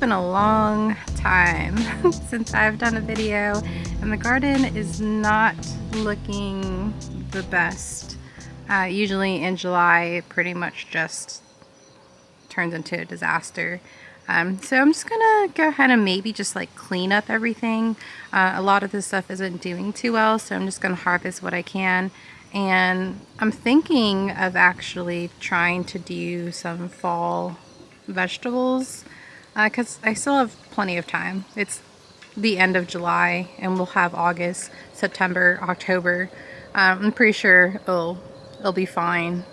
been a long time since I've done a video, and the garden is not looking the best. Usually in July it pretty much just turns into a disaster. So I'm just gonna go ahead and maybe just like clean up everything. A lot of this stuff isn't doing too well, so I'm just gonna harvest what I can. And I'm thinking of actually trying to do some fall vegetables because I still have plenty of time. It's the end of July and we'll have August, September, October. I'm pretty sure it'll be fine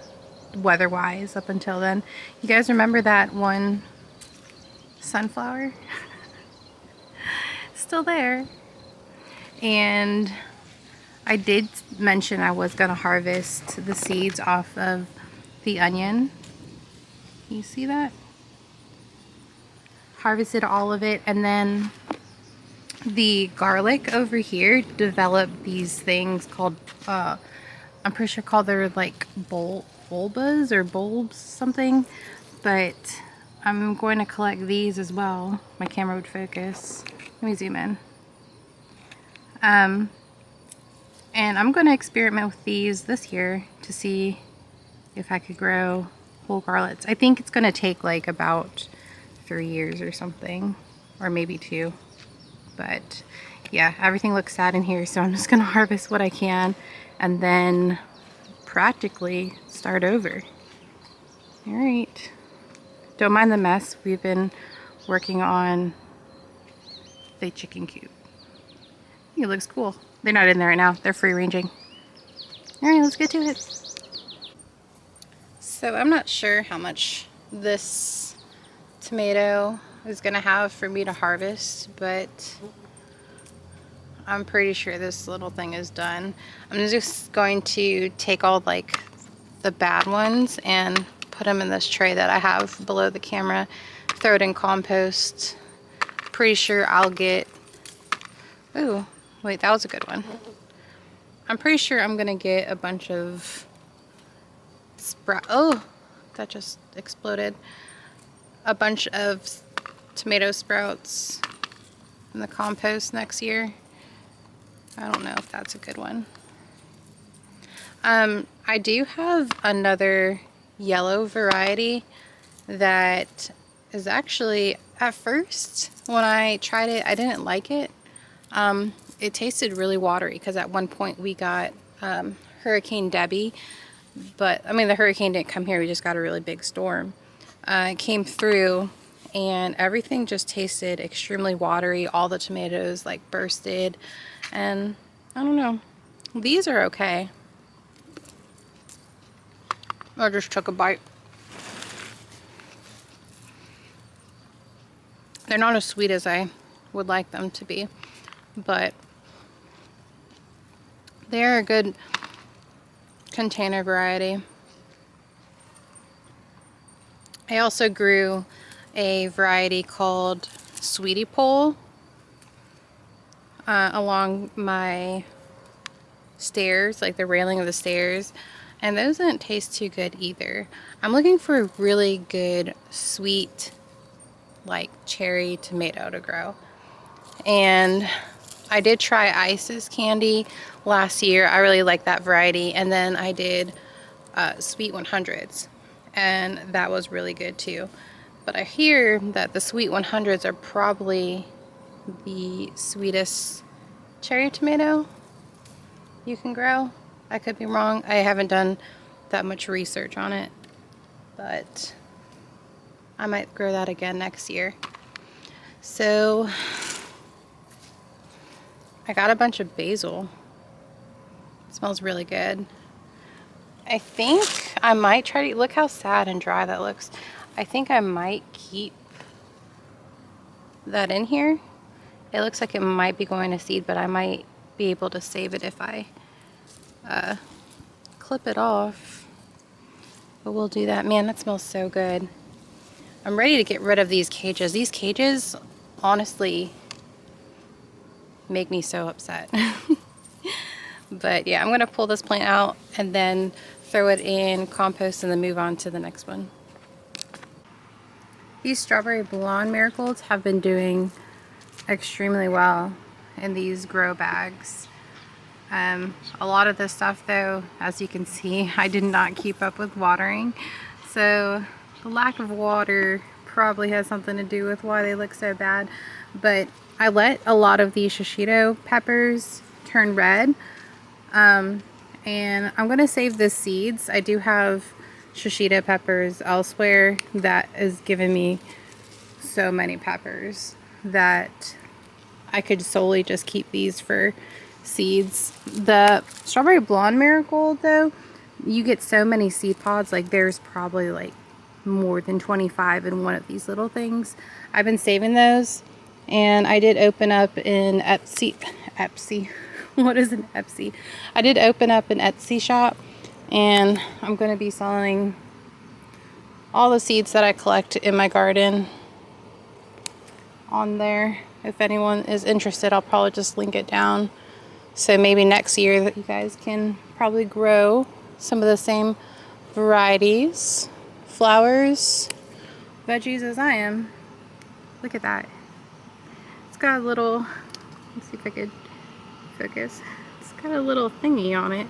weather-wise up until then. You guys remember that one sunflower? Still there. And I did mention I was gonna harvest the seeds off of the onion. You see that? Harvested all of it, and then the garlic over here developed these things called I'm pretty sure called they're like bulbas or bulbs something, but I'm going to collect these as well. My camera would focus. Let me zoom in. And I'm going to experiment with these this year to see if I could grow whole garlics. I think it's going to take like about 3 years or something, or maybe 2. But yeah, everything looks sad in here, so I'm just going to harvest what I can and then practically start over. All right. Don't mind the mess. We've been working on the chicken coop. I think it looks cool. They're not in there right now. They're free ranging. All right, let's get to it. So I'm not sure how much this tomato is gonna have for me to harvest, but I'm pretty sure this little thing is done. I'm just going to take all like the bad ones and put them in this tray that I have below the camera, throw it in compost. Pretty sure I'll get, ooh, wait, that was a good one. I'm pretty sure I'm gonna get a bunch of oh, that just exploded. A bunch of tomato sprouts in the compost next year. I don't know if that's a good one. I do have another yellow variety that is actually, at first when I tried it, I didn't like it. It tasted really watery because at one point we got Hurricane Debbie, but I mean the hurricane didn't come here, we just got a really big storm. It came through and everything just tasted extremely watery. All the tomatoes like bursted, and I don't know. These are okay. I just took a bite. They're not as sweet as I would like them to be, but they're a good container variety. I also grew a variety called Sweetie Pole along my stairs, like the railing of the stairs, and those didn't taste too good either. I'm looking for a really good sweet like cherry tomato to grow, and I did try Ice's candy last year. I really like that variety, and then I did Sweet 100s, and that was really good too. But I hear that the Sweet 100s are probably the sweetest cherry tomato you can grow. I could be wrong. I haven't done that much research on it, but I might grow that again next year. So I got a bunch of basil. It smells really good. I think I might try to, look how sad and dry that looks. I think I might keep that in here. It looks like it might be going to seed, but I might be able to save it if I clip it off. But we'll do that. Man, that smells so good. I'm ready to get rid of these cages. These cages honestly make me so upset. But yeah, I'm gonna pull this plant out and then throw it in compost and then move on to the next one. These strawberry blonde marigolds have been doing extremely well in these grow bags. A lot of this stuff though, as you can see, I did not keep up with watering. So the lack of water probably has something to do with why they look so bad. But I let a lot of these shishito peppers turn red. And I'm going to save the seeds. I do have shishito peppers elsewhere that is giving me so many peppers that I could solely just keep these for seeds. The strawberry blonde marigold though, you get so many seed pods, like there's probably like more than 25 in one of these little things. I've been saving those, and I did open up in Etsy. What is an Etsy? I did open up an Etsy shop, and I'm going to be selling all the seeds that I collect in my garden on there. If anyone is interested, I'll probably just link it down. So maybe next year that you guys can probably grow some of the same varieties, flowers, veggies as I am. Look at that. It's got a little, let's see if I could focus. It's got a little thingy on it.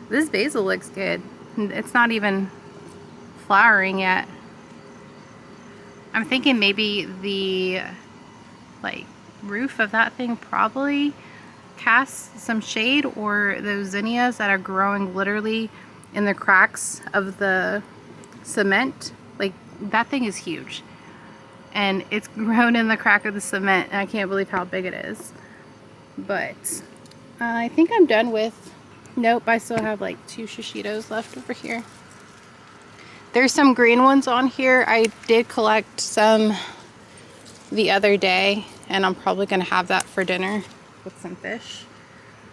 This basil looks good. It's not even flowering yet. I'm thinking maybe the like roof of that thing probably casts some shade, or those zinnias that are growing literally in the cracks of the cement. Like that thing is huge, and it's grown in the crack of the cement, and I can't believe how big it is. But I think I'm done with, nope, I still have like 2 shishitos left over here. There's some green ones on here. I did collect some the other day, and I'm probably gonna have that for dinner with some fish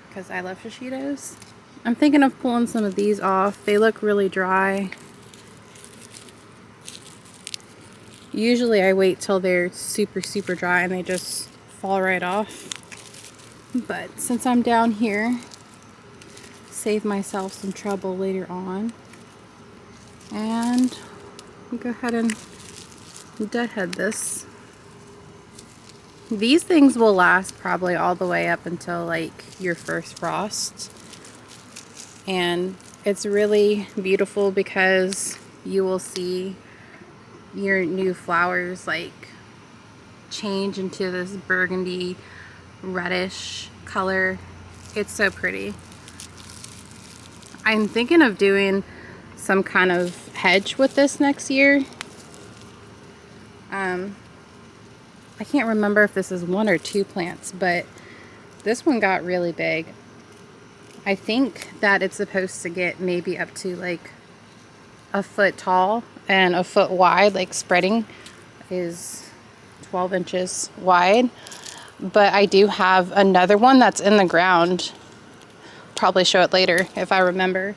because I love shishitos. I'm thinking of pulling some of these off. They look really dry. Usually I wait till they're super dry and they just fall right off. But since I'm down here, save myself some trouble later on. And I'll go ahead and deadhead this. These things will last probably all the way up until like your first frost. And it's really beautiful because you will see your new flowers like change into this burgundy reddish color. It's so pretty. I'm thinking of doing some kind of hedge with this next year. I can't remember if this is 1 or 2 plants, but this one got really big. I think that it's supposed to get maybe up to like a foot tall and a foot wide, like spreading is 12 inches wide. But I do have another one that's in the ground. Probably show it later if I remember.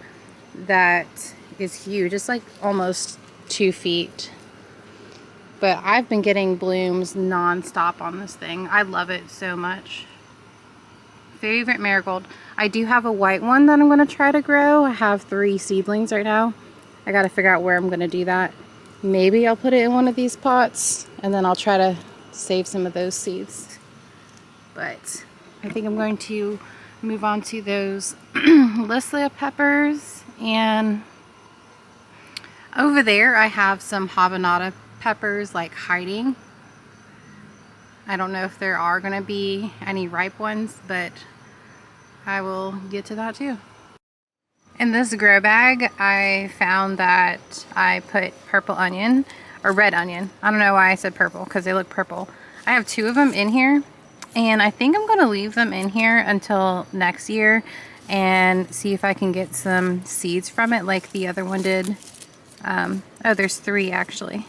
That is huge. It's like almost 2 feet. But I've been getting blooms non-stop on this thing. I love it so much. Favorite marigold. I do have a white one that I'm going to try to grow. I have 3 seedlings right now. I got to figure out where I'm going to do that. Maybe I'll put it in one of these pots, and then I'll try to save some of those seeds. But I think I'm going to move on to those Lislia peppers. And over there I have some habanada peppers like hiding. I don't know if there are going to be any ripe ones, but I will get to that too. In this grow bag, I found that I put purple onion, or red onion. I don't know why I said purple, because they look purple. I have 2 of them in here, and I think I'm going to leave them in here until next year and see if I can get some seeds from it like the other one did. Oh, there's 3 actually.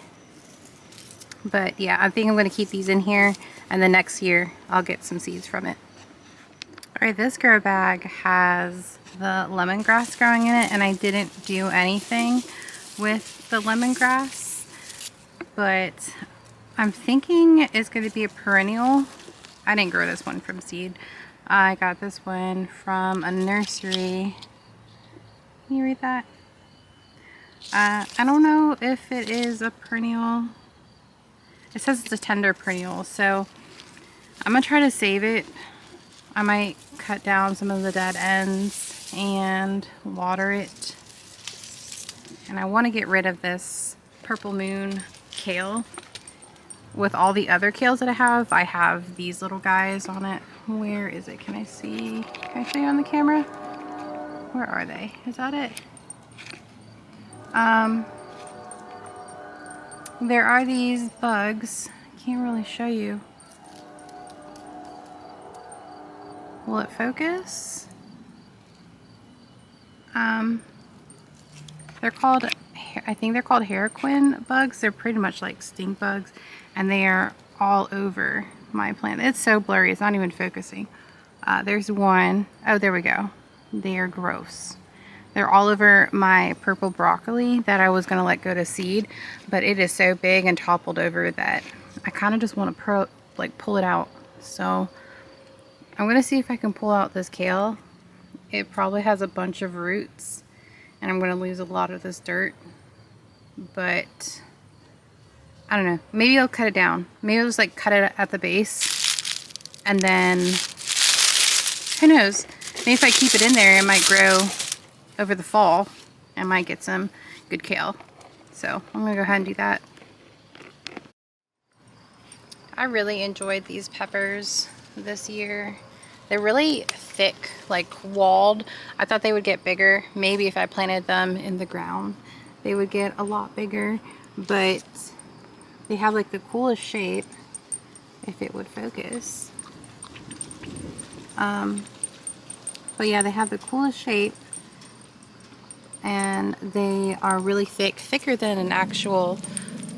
But yeah, I think I'm going to keep these in here, and then next year I'll get some seeds from it. Alright, this grow bag has the lemongrass growing in it, and I didn't do anything with the lemongrass, but I'm thinking it's going to be a perennial. I didn't grow this one from seed. I got this one from a nursery. Can you read that? I don't know if it is a perennial. It says it's a tender perennial, so I'm gonna try to save it. I might cut down some of the dead ends and water it. And I want to get rid of this Purple Moon kale. With all the other kales that I have these little guys on it. Where is it? Can I see? Can I show you on the camera? Where are they? Is that it? There are these bugs. I can't really show you. Will it focus? They're called, I think they're called harlequin bugs. They're pretty much like stink bugs, and they are all over my plant. It's so blurry, it's not even focusing. There's one. Oh, there we go. They are gross. They're all over my purple broccoli that I was gonna let go to seed, but it is so big and toppled over that I kind of just want to pull it out. So I'm gonna see if I can pull out this kale. It probably has a bunch of roots, and I'm gonna lose a lot of this dirt, but I don't know. Maybe I'll cut it down. Maybe I'll just like cut it at the base, and then who knows? Maybe if I keep it in there, it might grow over the fall. I might get some good kale. So I'm gonna go ahead and do that. I really enjoyed these peppers this year. They're really thick, like walled. I thought they would get bigger. Maybe if I planted them in the ground, they would get a lot bigger, but they have like the coolest shape, if it would focus. But yeah, they have the coolest shape, and they are really thick, thicker than an actual,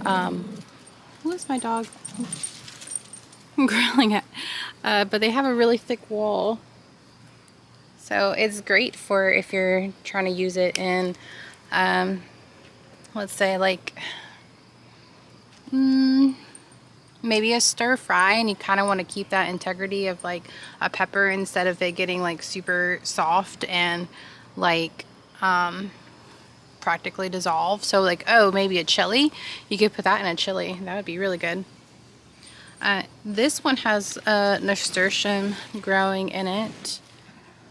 who is my dog? I'm growling at. But they have a really thick wall, so it's great for if you're trying to use it in, let's say like maybe a stir fry, and you kind of want to keep that integrity of like a pepper instead of it getting like super soft and like practically dissolve. So like, oh, maybe a chili, you could put that in a chili. That would be really good. This one has a nasturtium growing in it.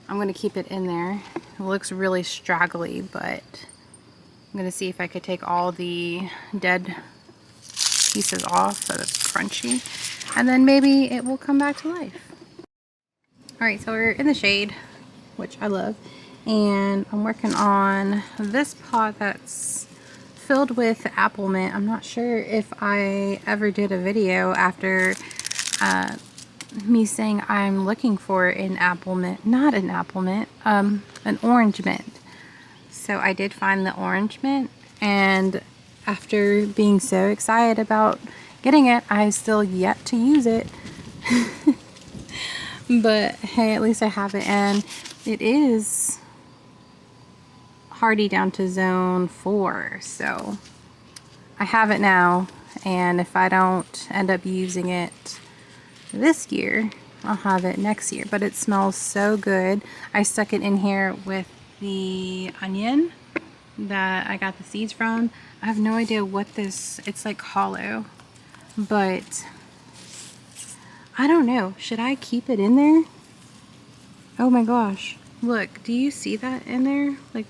I'm going to keep it in there. It looks really straggly, but I'm going to see if I could take all the dead pieces off so it's crunchy, and then maybe it will come back to life. Alright, so we're in the shade, which I love, and I'm working on this pot that's filled with apple mint. I'm not sure if I ever did a video after me saying I'm looking for an apple mint, not an apple mint, an orange mint. So I did find the orange mint, and after being so excited about getting it, I still yet to use it. But hey, at least I have it, and it is hardy down to zone 4, so I have it now, and if I don't end up using it this year, I'll have it next year. But it smells so good. I stuck it in here with the onion that I got the seeds from. I have no idea what this, it's like hollow, but I don't know. Should I keep it in there? Oh my gosh, look, do you see that in there? Like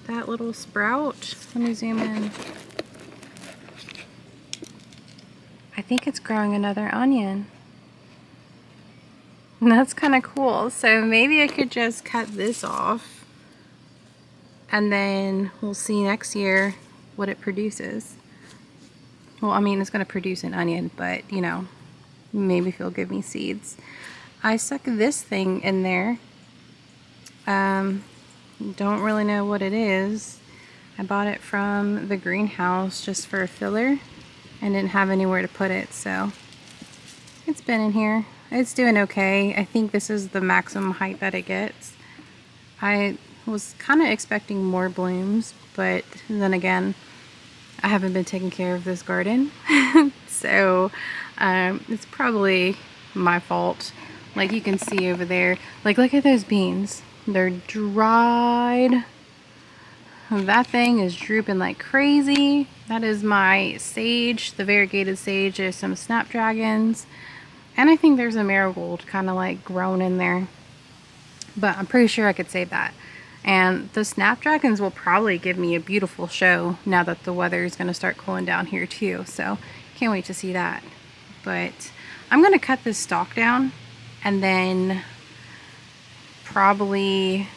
that little sprout? Let me zoom in. I think it's growing another onion. And that's kind of cool. So maybe I could just cut this off, and then we'll see next year what it produces. Well, I mean, it's going to produce an onion, but you know, maybe if it'll give me seeds. I stuck this thing in there. Don't really know what it is. I bought it from the greenhouse just for a filler and didn't have anywhere to put it, so it's been in here. It's doing okay. I think this is the maximum height that it gets. I was kind of expecting more blooms, but then again, I haven't been taking care of this garden. So it's probably my fault. Like you can see over there, like look at those beans. They're dried. That thing is drooping like crazy. That is my sage, the variegated sage. There's some snapdragons, and I think there's a marigold kind of like grown in there, but I'm pretty sure I could save that. And the snapdragons will probably give me a beautiful show now that the weather is going to start cooling down here too, so can't wait to see that. But I'm going to cut this stalk down and then probably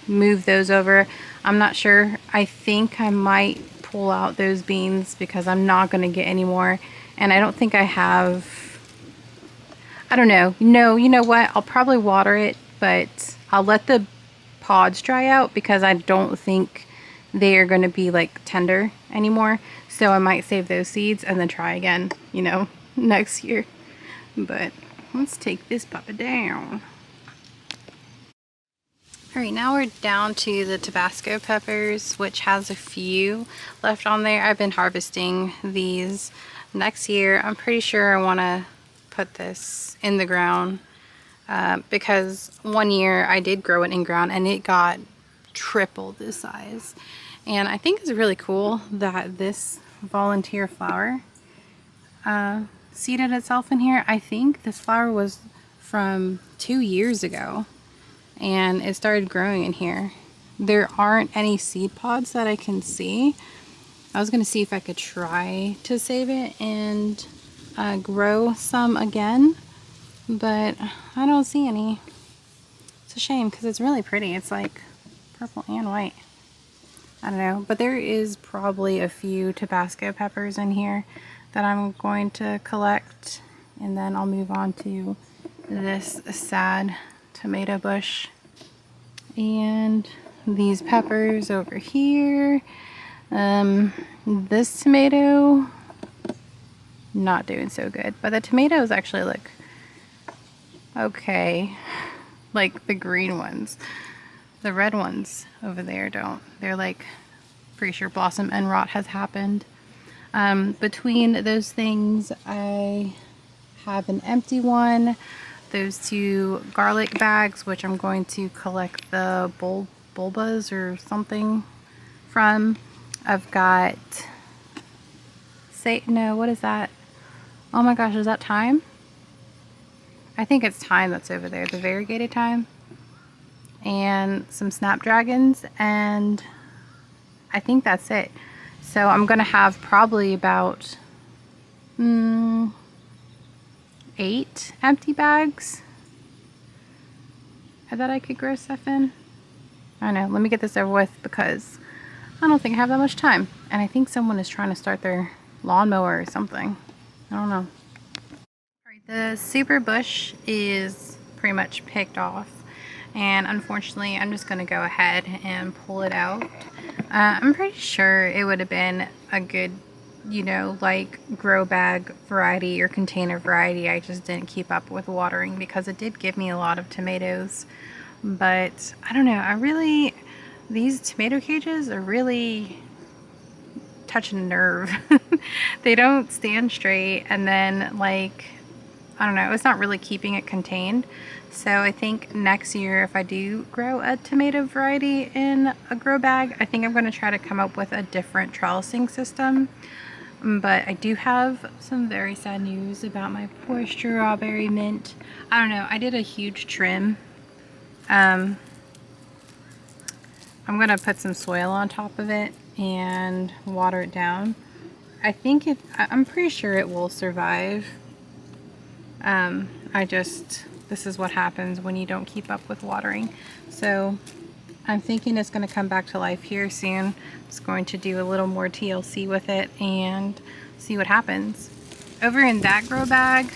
move those over. I'm not sure. I think I might pull out those beans because I'm not going to get any more, and I don't think I have. I don't know. No, you know what? I'll probably water it, but I'll let the pods dry out because I don't think they are going to be like tender anymore. So I might save those seeds and then try again, you know, next year. But let's take this puppy down. Alright, now we're down to the Tabasco peppers, which has a few left on there. I've been harvesting these. Next year, I'm pretty sure I want to put this in the ground because one year I did grow it in ground and it got triple the size. And I think it's really cool that this volunteer flower seeded itself in here. I think this flower was from 2 years ago, and it started growing in here. There aren't any seed pods that I can see. I was going to see if I could try to save it and grow some again, but I don't see any. It's a shame because it's really pretty. It's like purple and white. I don't know, but there is probably a few Tabasco peppers in here that I'm going to collect, and then I'll move on to this sad tomato bush and these peppers over here. This tomato, not doing so good, but the tomatoes actually look okay, like the green ones. The red ones over there don't. They're like, pretty sure blossom end rot has happened. Between those things, I have an empty one. Those 2 garlic bags, which I'm going to collect the bulbas or something from. I've got, no, what is that? Oh my gosh, is that thyme? I think it's thyme that's over there, the variegated thyme. And some snapdragons, and I think that's it. So I'm gonna have probably about 8 empty bags that I could grow stuff in. I don't know, let me get this over with because I don't think I have that much time. And I think someone is trying to start their lawnmower or something. I don't know. Alright, the super bush is pretty much picked off. And unfortunately, I'm just going to go ahead and pull it out. I'm pretty sure it would have been a good, you know, like grow bag variety or container variety. I just didn't keep up with watering because it did give me a lot of tomatoes. But I don't know, these tomato cages are really touching a nerve. They don't stand straight, and then like, I don't know, it's not really keeping it contained. So I think next year, if I do grow a tomato variety in a grow bag, I think I'm going to try to come up with a different trellising system. But I do have some very sad news about my poor strawberry mint. I don't know, I did a huge trim. I'm going to put some soil on top of it and water it down. I'm pretty sure it will survive. This is what happens when you don't keep up with watering. So I'm thinking it's going to come back to life here soon. I'm just going to do a little more TLC with it and see what happens. Over in that grow bag,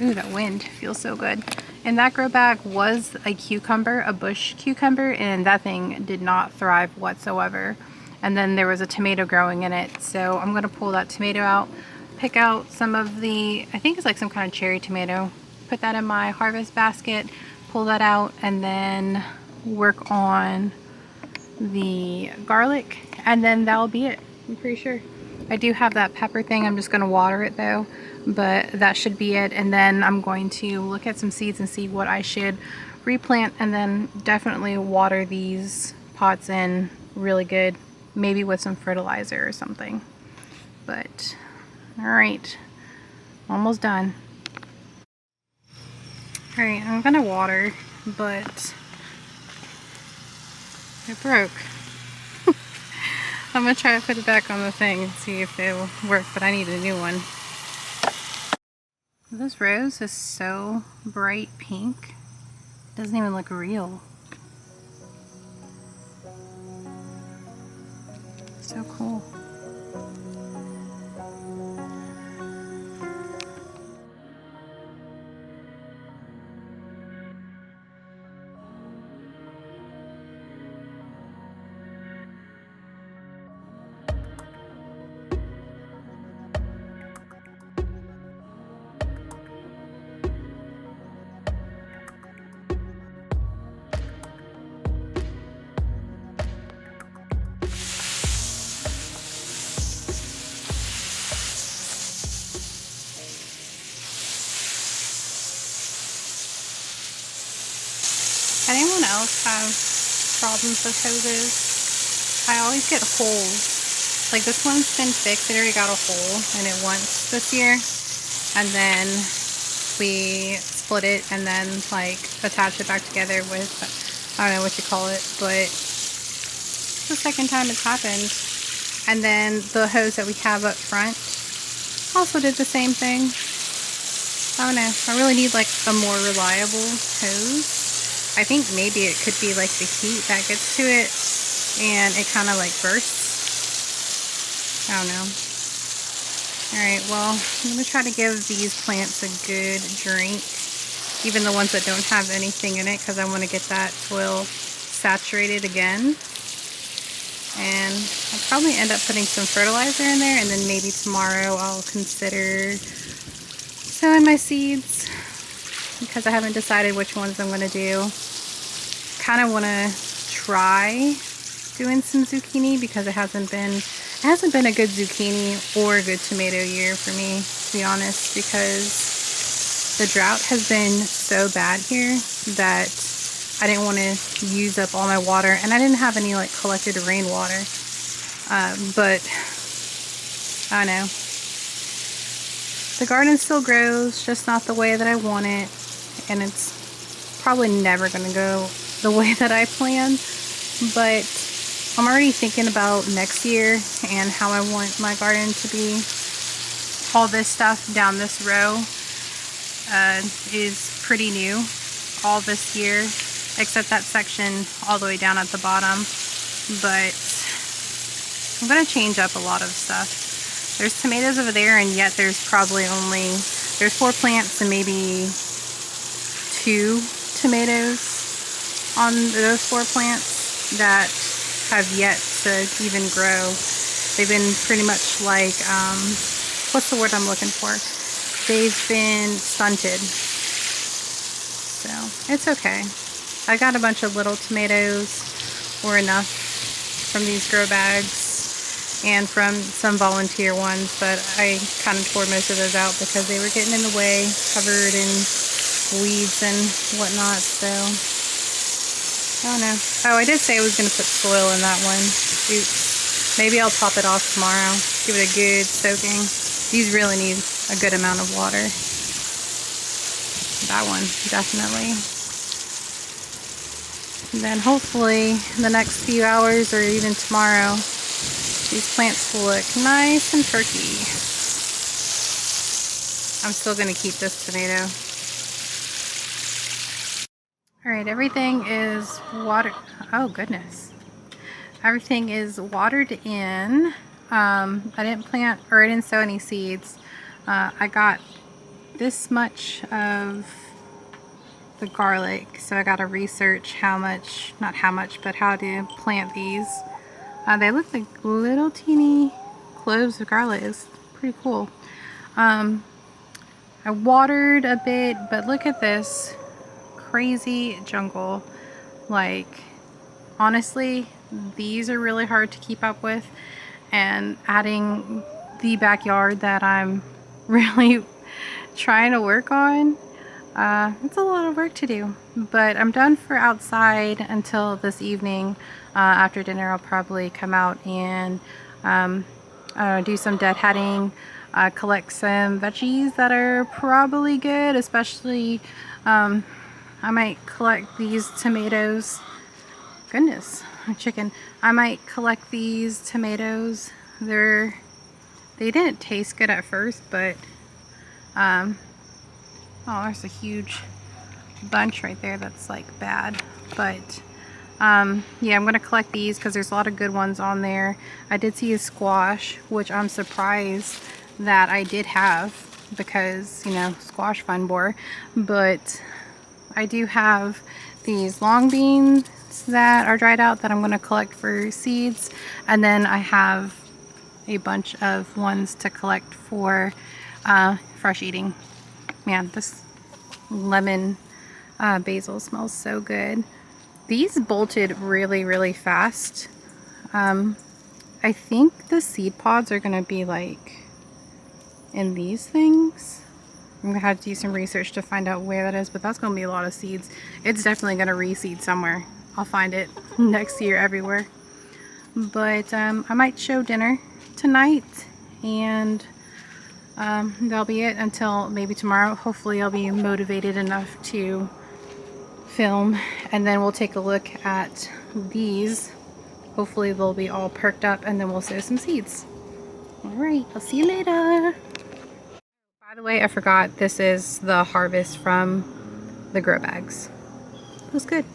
ooh, that wind feels so good. In that grow bag was a cucumber, a bush cucumber, and that thing did not thrive whatsoever. And then there was a tomato growing in it. So I'm going to pull that tomato out, pick out some of the, I think it's like some kind of cherry tomato, put that in my harvest basket, pull that out, and then work on the garlic, and then that'll be it, I'm pretty sure. I do have that pepper thing. I'm just going to water it though, but that should be it. And then I'm going to look at some seeds and see what I should replant, and then definitely water these pots in really good maybe with some fertilizer or something. But all right, almost done. All right, I'm gonna water, but it broke. I'm gonna try to put it back on the thing and see if it'll work, but I need a new one. This rose is so bright pink. It doesn't even look real. So cool. Anyone else have problems with hoses? I always get holes. Like this one's been fixed, it already got a hole in it once this year. And then we split it and then like attached it back together with, I don't know what you call it, but it's the second time it's happened. And then the hose that we have up front also did the same thing. I don't know, I really need like a more reliable hose. I think maybe it could be like the heat that gets to it and it kind of like bursts. I don't know. Alright, well, I'm going to try to give these plants a good drink, even the ones that don't have anything in it, because I want to get that soil saturated again. And I'll probably end up putting some fertilizer in there, and then maybe tomorrow I'll consider sowing my seeds, because I haven't decided which ones I'm going to do. Kind of want to try doing some zucchini because it hasn't been a good zucchini or a good tomato year for me, to be honest, because the drought has been so bad here that I didn't want to use up all my water, and I didn't have any like collected rainwater. But I don't know. The garden still grows, just not the way that I want it, and it's probably never going to go the way that I planned, but I'm already thinking about next year and how I want my garden to be. All this stuff down this row is pretty new all this year, except that section all the way down at the bottom, but I'm going to change up a lot of stuff. There's tomatoes over there, and yet there's probably there's 4 plants and maybe 2 tomatoes on those 4 plants that have yet to even grow. They've been pretty much like, what's the word I'm looking for? They've been stunted. So, it's okay. I got a bunch of little tomatoes, or enough from these grow bags, and from some volunteer ones, but I kind of tore most of those out because they were getting in the way, covered in weeds and whatnot, so I don't know. Oh, I did say I was going to put soil in that one. Oops. Maybe I'll top it off tomorrow. Give it a good soaking. These really need a good amount of water. That one, definitely. And then hopefully in the next few hours or even tomorrow, these plants will look nice and perky. I'm still going to keep this tomato. Alright, everything is watered. Oh goodness. Everything is watered in. I didn't plant, or I didn't sow any seeds. I got this much of the garlic, so I got to research how much, not how much, but how to plant these. They look like little teeny cloves of garlic. It's pretty cool. I watered a bit, but look at this crazy jungle. Like, honestly, these are really hard to keep up with, and adding the backyard that I'm really trying to work on, it's a lot of work to do, but I'm done for outside until this evening. After dinner I'll probably come out and do some deadheading, collect some veggies that are probably good, especially I might collect these tomatoes. Goodness, chicken. I might collect these tomatoes. They didn't taste good at first, but oh, there's a huge bunch right there that's like bad. But yeah, I'm gonna collect these because there's a lot of good ones on there. I did see a squash, which I'm surprised that I did have because, you know, squash fun bore. But I do have these long beans that are dried out that I'm gonna collect for seeds, and then I have a bunch of ones to collect for fresh eating. Man, this lemon basil smells so good. These bolted really fast. I think the seed pods are gonna be like in these things. I'm gonna have to do some research to find out where that is, but that's gonna be a lot of seeds. It's definitely gonna reseed somewhere. I'll find it next year everywhere. But I might show dinner tonight, and that'll be it until maybe tomorrow. Hopefully I'll be motivated enough to film, and then we'll take a look at these. Hopefully they'll be all perked up, and then we'll sow some seeds. Alright, I'll see you later. By the way, I forgot, this is the harvest from the grow bags. It was good.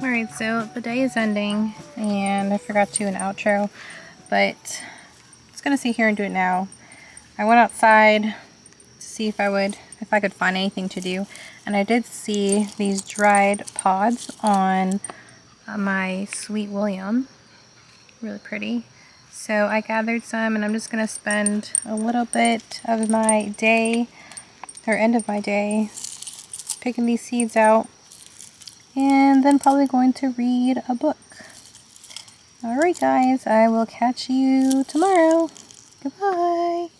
Alright, so the day is ending, and I forgot to do an outro, but I'm just gonna sit here and do it now. I went outside to see if I could find anything to do, and I did see these dried pods on my Sweet William. Really pretty. So I gathered some, and I'm just gonna spend a little bit of my day, or end of my day, picking these seeds out, and then probably going to read a book. Alright guys, I will catch you tomorrow. Goodbye.